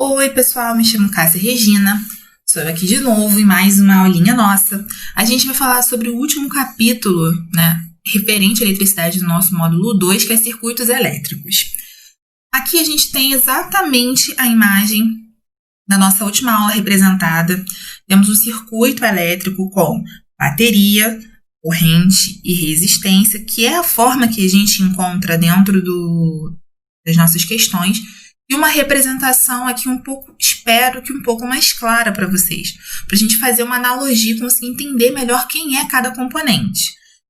Oi, pessoal, me chamo Cássia Regina, sou eu aqui de novo em mais uma aulinha nossa. A gente vai falar sobre o último capítulo, referente à eletricidade do nosso módulo 2, que é circuitos elétricos. Aqui a gente tem exatamente a imagem da nossa última aula representada. Temos um circuito elétrico com bateria, corrente e resistência, que é a forma que a gente encontra dentro das nossas questões. E uma representação aqui espero que um pouco mais clara para vocês, para a gente fazer uma analogia e conseguir entender melhor quem é cada componente.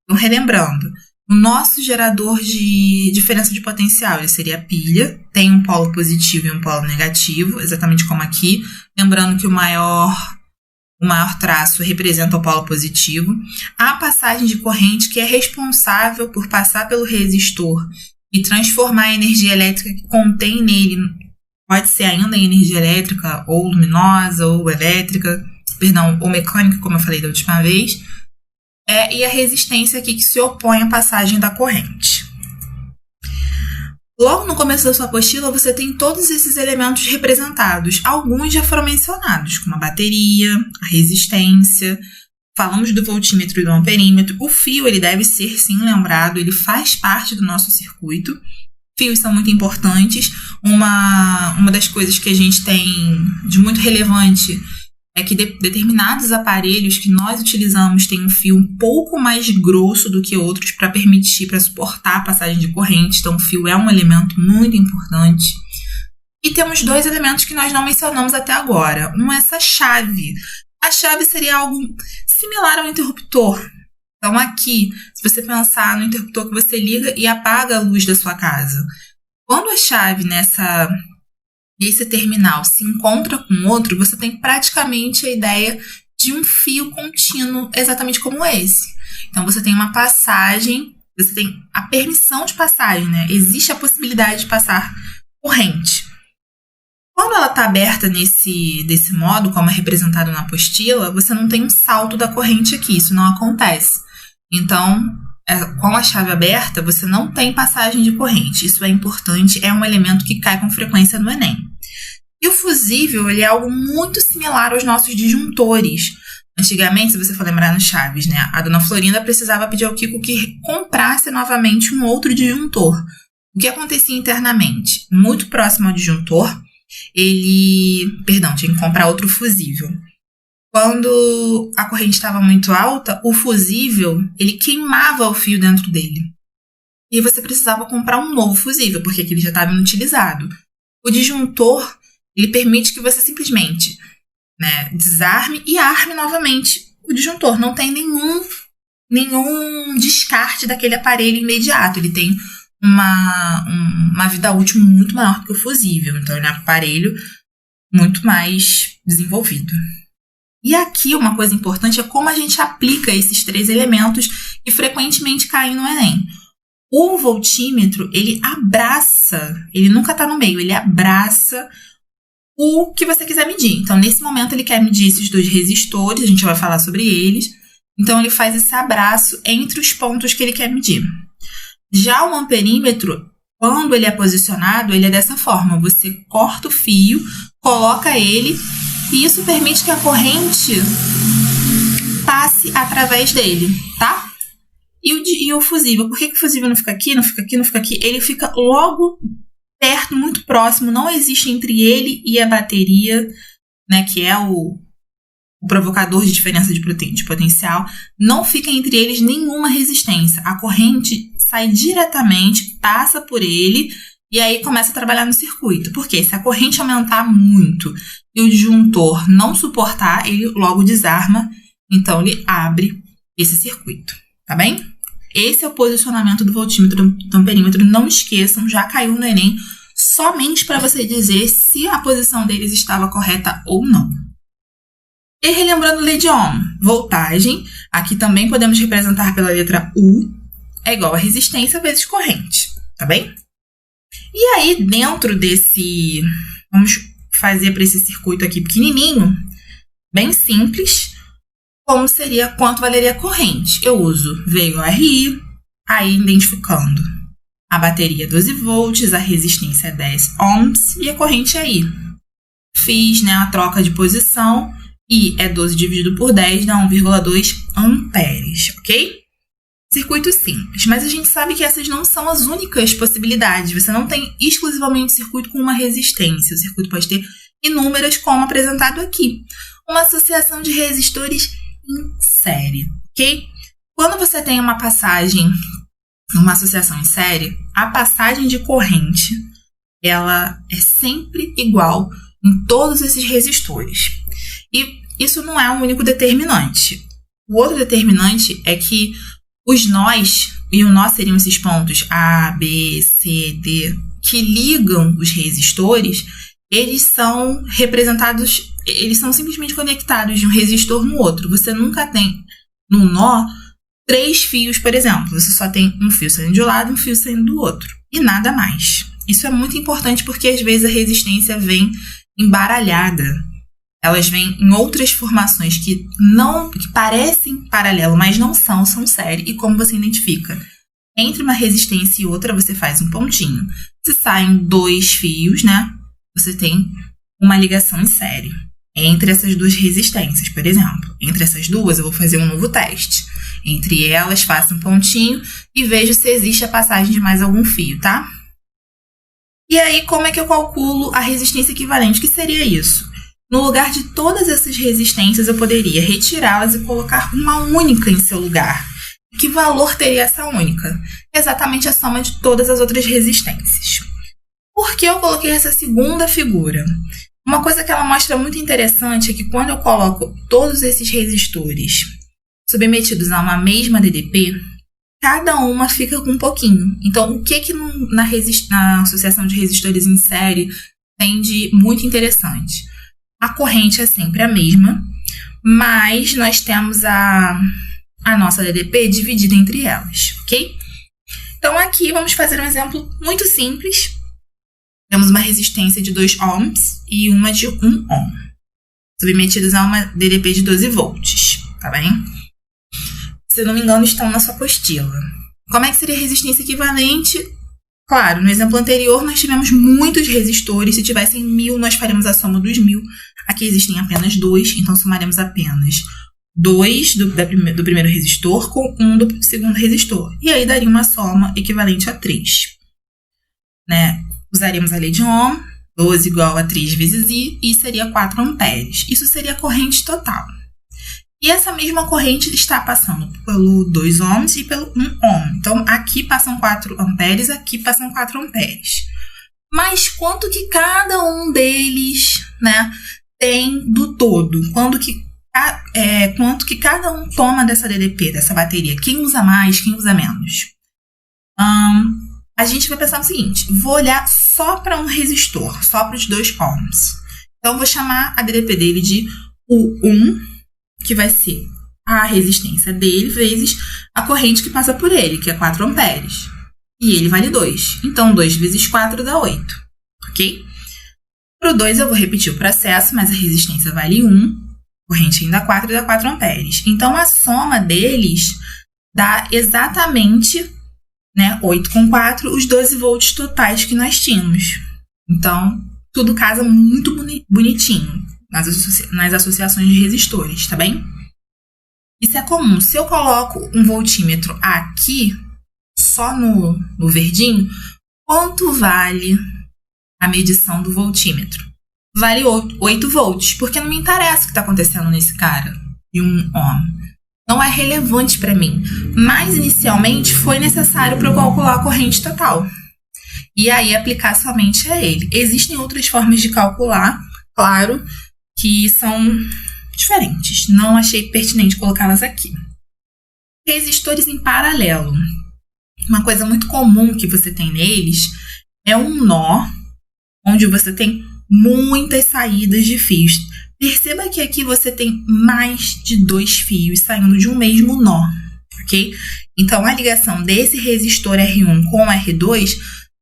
Então, relembrando, o nosso gerador de diferença de potencial, ele seria a pilha, tem um polo positivo e um polo negativo, exatamente como aqui. Lembrando que o maior traço representa o polo positivo. A passagem de corrente, que é responsável por passar pelo resistor e transformar a energia elétrica que contém nele, pode ser ainda em energia elétrica, ou luminosa, ou elétrica, ou mecânica, como eu falei da última vez, e a resistência aqui que se opõe à passagem da corrente. Logo no começo da sua apostila, você tem todos esses elementos representados. Alguns já foram mencionados, como a bateria, a resistência. Falamos do voltímetro e do amperímetro. O fio, ele deve ser, sim, lembrado, ele faz parte do nosso circuito. Fios são muito importantes. Uma das coisas que a gente tem de muito relevante é que determinados aparelhos que nós utilizamos têm um fio um pouco mais grosso do que outros para suportar a passagem de corrente. Então, o fio é um elemento muito importante. E temos dois elementos que nós não mencionamos até agora. Um é essa chave. A chave seria algo similar ao interruptor. Então, aqui, se você pensar no interruptor que você liga e apaga a luz da sua casa, quando a chave nesse terminal se encontra com outro, você tem praticamente a ideia de um fio contínuo, exatamente como esse. Então, você tem uma passagem, você tem a permissão de passagem, Existe a possibilidade de passar corrente. Quando ela está aberta desse modo, como é representado na apostila, você não tem um salto da corrente aqui, isso não acontece. Então, com a chave aberta, você não tem passagem de corrente. Isso é importante, é um elemento que cai com frequência no Enem. E o fusível, ele é algo muito similar aos nossos disjuntores. Antigamente, se você for lembrar nas chaves, a dona Florinda precisava pedir ao Kiko que comprasse novamente um outro disjuntor. O que acontecia internamente? Muito próximo ao disjuntor, tinha que comprar outro fusível. Quando a corrente estava muito alta, o fusível, ele queimava o fio dentro dele. E você precisava comprar um novo fusível, porque aquele já estava inutilizado. O disjuntor, ele permite que você simplesmente desarme e arme novamente o disjuntor. Não tem nenhum descarte daquele aparelho imediato. Ele tem uma vida útil muito maior que o fusível. Então, ele é um aparelho muito mais desenvolvido. E aqui, uma coisa importante é como a gente aplica esses três elementos que frequentemente caem no Enem. O voltímetro, ele nunca está no meio, ele abraça o que você quiser medir. Então, nesse momento, ele quer medir esses dois resistores, a gente vai falar sobre eles. Então, ele faz esse abraço entre os pontos que ele quer medir. Já o amperímetro, quando ele é posicionado, ele é dessa forma. Você corta o fio, coloca ele, e isso permite que a corrente passe através dele, tá? E o fusível, por que o fusível não fica aqui, não fica aqui, não fica aqui? Ele fica logo perto, muito próximo, não existe entre ele e a bateria, que é o provocador de diferença de potencial, não fica entre eles nenhuma resistência. A corrente sai diretamente, passa por ele e aí começa a trabalhar no circuito. Porque se a corrente aumentar muito e o disjuntor não suportar, ele logo desarma, então ele abre esse circuito, tá bem? Esse é o posicionamento do voltímetro do amperímetro. Não esqueçam, já caiu no Enem, somente para você dizer se a posição deles estava correta ou não. E relembrando lei de Ohm, voltagem, aqui também podemos representar pela letra U, é igual a resistência vezes corrente, tá bem? E aí, dentro vamos fazer para esse circuito aqui pequenininho, bem simples, quanto valeria a corrente? Eu uso V igual a RI, aí identificando a bateria 12 volts, a resistência é 10 ohms e a corrente é I. fiz, né, a troca de posição e é 12 dividido por 10 dá 1,2 amperes, ok? Circuito simples, mas a gente sabe que essas não são as únicas possibilidades. Você não tem exclusivamente circuito com uma resistência. O circuito pode ter inúmeras, como apresentado aqui. Uma associação de resistores em série, ok? Quando você tem uma passagem, uma associação em série, a passagem de corrente, ela é sempre igual em todos esses resistores. E isso não é um único determinante. O outro determinante é que os nós, e o nó seriam esses pontos A, B, C, D, que ligam os resistores, eles são representados, eles são simplesmente conectados de um resistor no outro. Você nunca tem, no nó, 3 fios, por exemplo. Você só tem um fio saindo de um lado e um fio saindo do outro. E nada mais. Isso é muito importante porque, às vezes, a resistência vem embaralhada. Elas vêm em outras formações que parecem paralelo, mas não são série. E como você identifica? Entre uma resistência e outra, você faz um pontinho. Se saem 2 fios, né? Você tem uma ligação em série. Entre essas duas resistências, por exemplo. Entre essas duas, eu vou fazer um novo teste. Entre elas, faço um pontinho e vejo se existe a passagem de mais algum fio, tá? E aí, como é que eu calculo a resistência equivalente? O que seria isso? No lugar de todas essas resistências, eu poderia retirá-las e colocar uma única em seu lugar. Que valor teria essa única? Exatamente a soma de todas as outras resistências. Por que eu coloquei essa segunda figura? Uma coisa que ela mostra muito interessante é que quando eu coloco todos esses resistores submetidos a uma mesma DDP, cada uma fica com um pouquinho. Então, o que na associação de resistores em série tem de muito interessante? A corrente é sempre a mesma, mas nós temos a nossa DDP dividida entre elas, ok? Então, aqui vamos fazer um exemplo muito simples. Temos uma resistência de 2 ohms e uma de 1 ohm, submetidos a uma DDP de 12 volts, tá bem? Se eu não me engano, estão na sua apostila. Como é que seria a resistência equivalente? Claro, no exemplo anterior, nós tivemos muitos resistores. Se tivessem 1000, nós faremos a soma dos 1000. Aqui existem apenas 2, então somaremos apenas 2 do primeiro resistor com 1 do segundo resistor. E aí daria uma soma equivalente a 3. Né? Usaríamos a lei de Ohm, 12 igual a 3 vezes I, e seria 4 amperes. Isso seria a corrente total. E essa mesma corrente está passando pelo 2 ohms e pelo 1 ohm. Então, aqui passam 4 amperes, aqui passam 4 amperes. Mas quanto que cada um deles, né, tem do todo? Quanto que cada um toma dessa DDP, dessa bateria? Quem usa mais, quem usa menos? A gente vai pensar no seguinte, vou olhar só para um resistor, só para os 2 ohms. Então, vou chamar a DDP dele de U1, que vai ser a resistência dele vezes a corrente que passa por ele, que é 4 amperes. E ele vale 2. Então, 2 vezes 4 dá 8. Ok? Para o 2, eu vou repetir o processo, mas a resistência vale 1. A corrente ainda 4 dá 4 amperes. Então, a soma deles dá exatamente, né, 8 com 4, os 12 volts totais que nós tínhamos. Então, tudo casa muito bonitinho nas associações de resistores, tá bem? Isso é comum. Se eu coloco um voltímetro aqui, só no verdinho, quanto vale a medição do voltímetro? Vale 8 volts, porque não me interessa o que está acontecendo nesse cara de 1 ohm. Não é relevante para mim. Mas, inicialmente, foi necessário para eu calcular a corrente total. E aí, aplicar somente a ele. Existem outras formas de calcular, claro, que são diferentes. Não achei pertinente colocá-las aqui. Resistores em paralelo. Uma coisa muito comum que você tem neles é um nó, onde você tem muitas saídas de fios. Perceba que aqui você tem mais de 2 fios saindo de um mesmo nó, ok? Então, a ligação desse resistor R1 com R2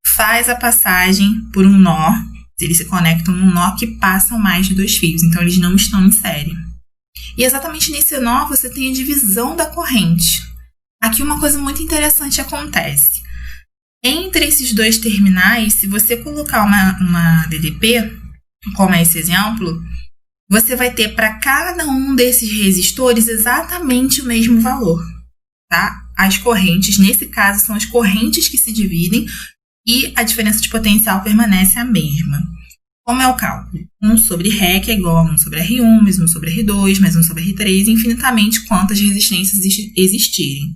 faz a passagem por um nó. Eles se conectam num nó que passam mais de 2 fios, então eles não estão em série. E exatamente nesse nó você tem a divisão da corrente. Aqui uma coisa muito interessante acontece. Entre esses 2 terminais, se você colocar uma DDP, como é esse exemplo, você vai ter para cada um desses resistores exatamente o mesmo valor, tá? As correntes, nesse caso, são as correntes que se dividem e a diferença de potencial permanece a mesma. Como é o cálculo? 1 sobre Ré, que é igual a 1 sobre R1, mais 1 sobre R2, mais 1 sobre R3, infinitamente quantas resistências existirem.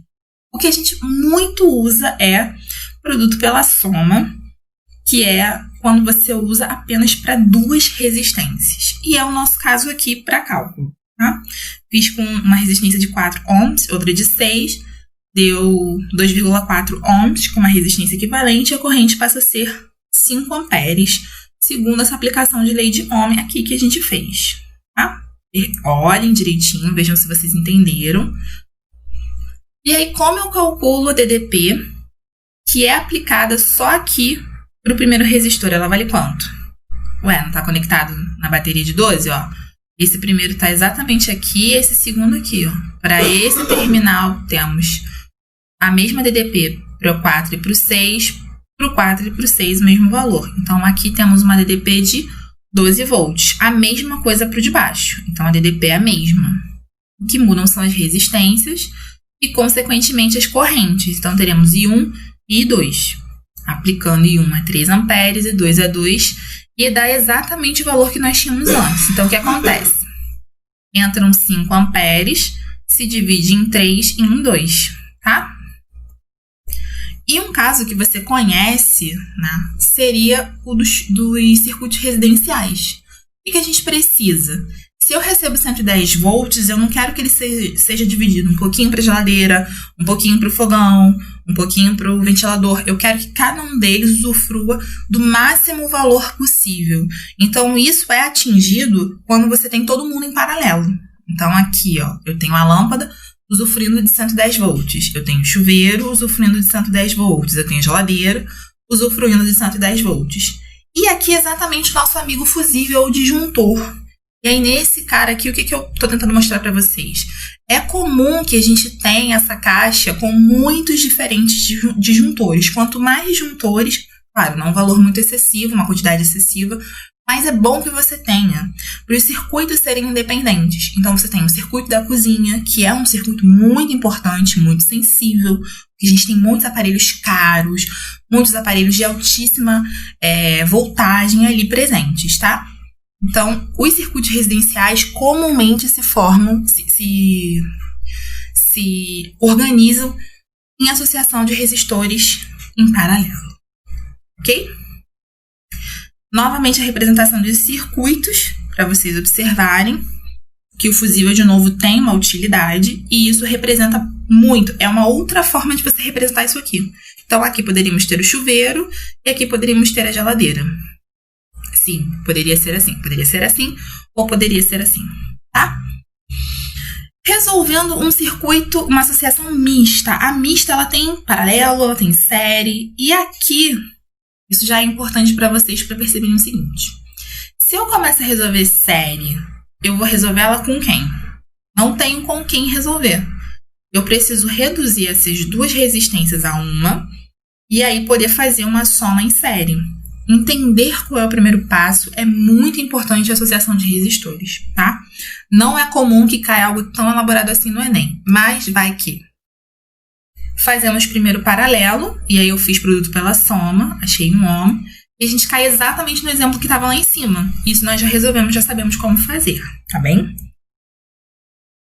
O que a gente muito usa é produto pela soma, que é quando você usa apenas para 2 resistências. E é o nosso caso aqui para cálculo. Tá? Fiz com uma resistência de 4 ohms, outra de 6, deu 2,4 ohms com uma resistência equivalente e a corrente passa a ser 5 amperes, segundo essa aplicação de lei de Ohm aqui que a gente fez. Tá? Olhem direitinho, vejam se vocês entenderam. E aí, como eu calculo a DDP, que é aplicada só aqui para o primeiro resistor, ela vale quanto? Ué, não está conectado na bateria de 12, ó? Esse primeiro está exatamente aqui, esse segundo aqui, ó. Para esse terminal, temos a mesma DDP para o 4 e para o 6, para o 4 e para o 6 o mesmo valor. Então, aqui temos uma DDP de 12 volts. A mesma coisa para o de baixo. Então, a DDP é a mesma. O que mudam são as resistências e, consequentemente, as correntes. Então, teremos I1 e I2. Aplicando I1 a 3 amperes e 2 a 2. E dá exatamente o valor que nós tínhamos antes. Então, o que acontece? Entram 5 amperes, se divide em 3 e em 2, tá? E um caso que você conhece, né, seria o dos circuitos residenciais. O que a gente precisa? Se eu recebo 110 volts, eu não quero que ele seja dividido um pouquinho para a geladeira, um pouquinho para o fogão, um pouquinho para o ventilador. Eu quero que cada um deles usufrua do máximo valor possível. Então, isso é atingido quando você tem todo mundo em paralelo. Então, aqui, ó, eu tenho a lâmpada usufruindo de 110 volts. Eu tenho chuveiro usufruindo de 110 volts. Eu tenho geladeira usufruindo de 110 volts. E aqui exatamente o nosso amigo fusível ou disjuntor. E aí, nesse cara aqui, o que eu tô tentando mostrar para vocês? É comum que a gente tenha essa caixa com muitos diferentes disjuntores. Quanto mais disjuntores, claro, não um valor muito excessivo, uma quantidade excessiva, mas é bom que você tenha, para os circuitos serem independentes. Então, você tem o circuito da cozinha, que é um circuito muito importante, muito sensível, porque a gente tem muitos aparelhos caros, muitos aparelhos de altíssima voltagem ali presentes, tá? Então, os circuitos residenciais comumente se formam, se organizam em associação de resistores em paralelo, ok? Novamente, a representação dos circuitos, para vocês observarem que o fusível, de novo, tem uma utilidade e isso representa muito. É uma outra forma de você representar isso aqui. Então, aqui poderíamos ter o chuveiro e aqui poderíamos ter a geladeira. Sim, poderia ser assim ou poderia ser assim, tá? Resolvendo um circuito, uma associação mista. A mista, ela tem paralelo, ela tem série. E aqui, isso já é importante para vocês para perceberem o seguinte. Se eu começo a resolver série, eu vou resolver ela com quem? Não tenho com quem resolver. Eu preciso reduzir essas duas resistências a uma e aí poder fazer uma soma em série. Entender qual é o primeiro passo é muito importante a associação de resistores, tá? Não é comum que caia algo tão elaborado assim no Enem, mas vai que. Fazemos primeiro o paralelo, e aí eu fiz produto pela soma, achei um ohm, e a gente cai exatamente no exemplo que estava lá em cima. Isso nós já resolvemos, já sabemos como fazer, tá bem?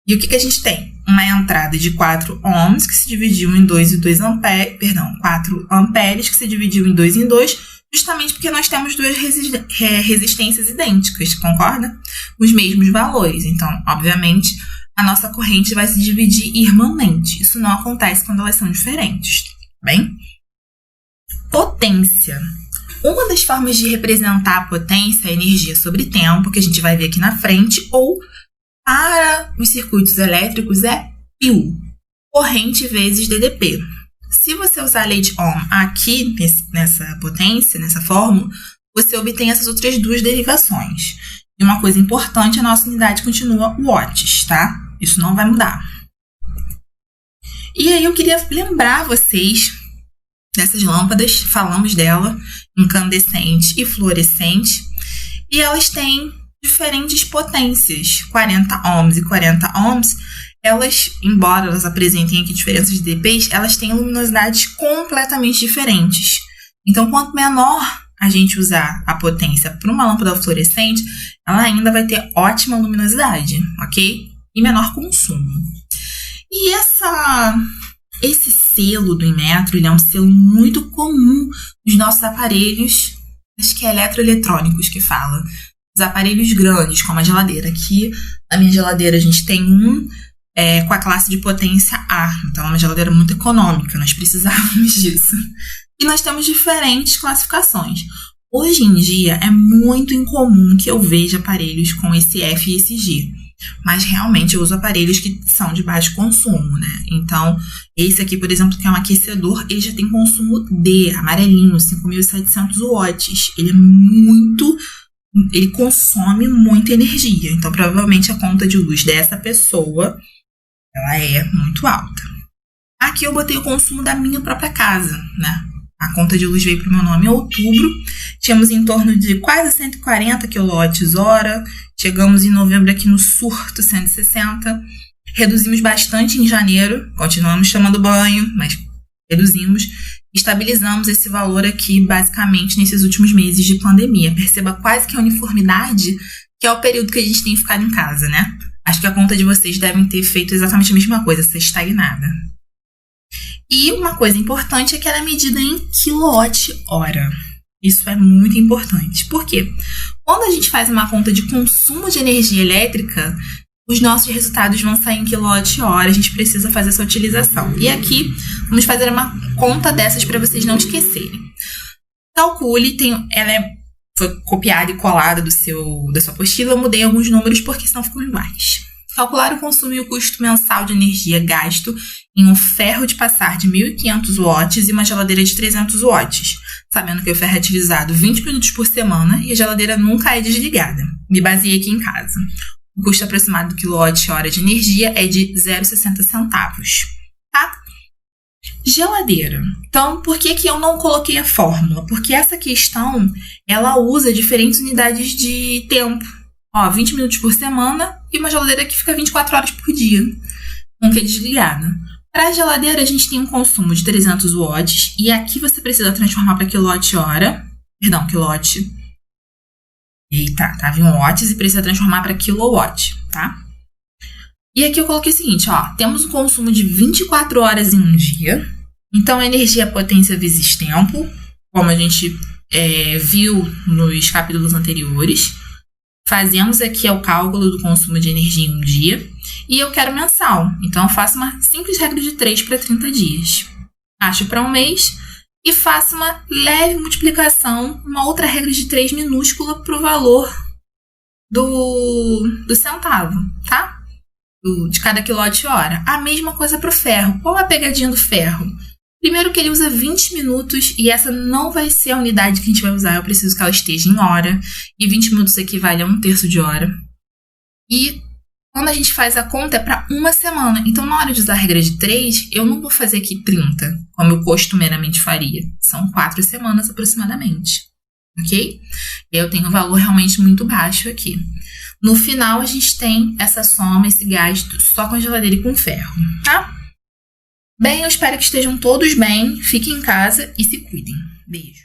E o que a gente tem? Uma entrada de 4 ohms, que se dividiu em 2 e 2 amperes, 4 amperes, que se dividiu em 2 em 2, justamente porque nós temos duas resistências idênticas, concorda? Os mesmos valores. Então, obviamente, a nossa corrente vai se dividir irmãmente. Isso não acontece quando elas são diferentes, tá bem? Potência. Uma das formas de representar a potência é a energia sobre tempo, que a gente vai ver aqui na frente, ou para os circuitos elétricos é PIL, corrente vezes DDP. Se você usar a lei de Ohm aqui, nessa potência, nessa fórmula, você obtém essas outras duas derivações. E uma coisa importante, a nossa unidade continua watts, tá? Isso não vai mudar. E aí eu queria lembrar vocês dessas lâmpadas, falamos dela, incandescente e fluorescente. e elas têm diferentes potências, 40 ohms e 40 ohms. Elas, embora elas apresentem aqui diferenças de dPs, elas têm luminosidades completamente diferentes. Então, quanto menor a gente usar a potência para uma lâmpada fluorescente, ela ainda vai ter ótima luminosidade, ok? E menor consumo. E esse selo do Inmetro, ele é um selo muito comum nos nossos aparelhos, acho que é eletroeletrônicos que fala. Os aparelhos grandes, como a geladeira. Aqui, na minha geladeira, a gente tem com a classe de potência A. Então, é uma geladeira muito econômica, nós precisávamos disso. E nós temos diferentes classificações. Hoje em dia, é muito incomum que eu veja aparelhos com esse F e esse G. Mas, realmente, eu uso aparelhos que são de baixo consumo, né? Então, esse aqui, por exemplo, que é um aquecedor, ele já tem consumo D, amarelinho, 5.700 watts. Ele consome muita energia. Então, provavelmente, a conta de luz dessa pessoa ela é muito alta. Aqui eu botei o consumo da minha própria casa, né? A conta de luz veio para o meu nome em outubro. Tínhamos em torno de quase 140 kWh. Chegamos em novembro aqui no surto, 160. Reduzimos bastante em janeiro. Continuamos tomando banho, mas reduzimos. Estabilizamos esse valor aqui, basicamente, nesses últimos meses de pandemia. Perceba quase que a uniformidade, que é o período que a gente tem ficado em casa, né? Acho que a conta de vocês devem ter feito exatamente a mesma coisa, ser estagnada. E uma coisa importante é que ela é medida em quilowatt-hora. Isso é muito importante. Por quê? Quando a gente faz uma conta de consumo de energia elétrica, os nossos resultados vão sair em quilowatt-hora. A gente precisa fazer essa utilização. E aqui, vamos fazer uma conta dessas para vocês não esquecerem. Calcule, foi copiada e colada da sua apostila. Eu mudei alguns números porque senão ficam iguais. Calcular o consumo e o custo mensal de energia gasto em um ferro de passar de 1.500 watts e uma geladeira de 300 watts, sabendo que o ferro é utilizado 20 minutos por semana e a geladeira nunca é desligada. Me baseei aqui em casa. O custo aproximado do quilowatt-hora de energia é de 0,60 centavos. Tá? Geladeira. Então, por que eu não coloquei a fórmula? Porque essa questão, ela usa diferentes unidades de tempo. 20 minutos por semana e uma geladeira que fica 24 horas por dia, nunca é desligada. Para a geladeira, a gente tem um consumo de 300 watts e aqui você precisa transformar para quilowatt-hora. Perdão, quilowatt. Eita, tava em watts e precisa transformar para kilowatt, tá? E aqui eu coloquei o seguinte, temos um consumo de 24 horas em um dia. Então, a energia é potência vezes tempo, como a gente viu nos capítulos anteriores. Fazemos aqui o cálculo do consumo de energia em um dia. E eu quero mensal. Então, eu faço uma simples regra de 3 para 30 dias. Acho para um mês e faço uma leve multiplicação, uma outra regra de 3 minúscula para o valor do centavo, tá? De cada quilowatt-hora. A mesma coisa para o ferro. Qual é a pegadinha do ferro? Primeiro que ele usa 20 minutos e essa não vai ser a unidade que a gente vai usar. Eu preciso que ela esteja em hora. E 20 minutos equivale a 1/3 de hora. E quando a gente faz a conta é para uma semana. Então, na hora de usar a regra de 3, eu não vou fazer aqui 30, como eu costumeiramente faria. São 4 semanas aproximadamente. Ok? E eu tenho um valor realmente muito baixo aqui. No final, a gente tem essa soma, esse gasto só com a geladeira e com ferro, tá? Bem, eu espero que estejam todos bem, fiquem em casa e se cuidem. Beijo.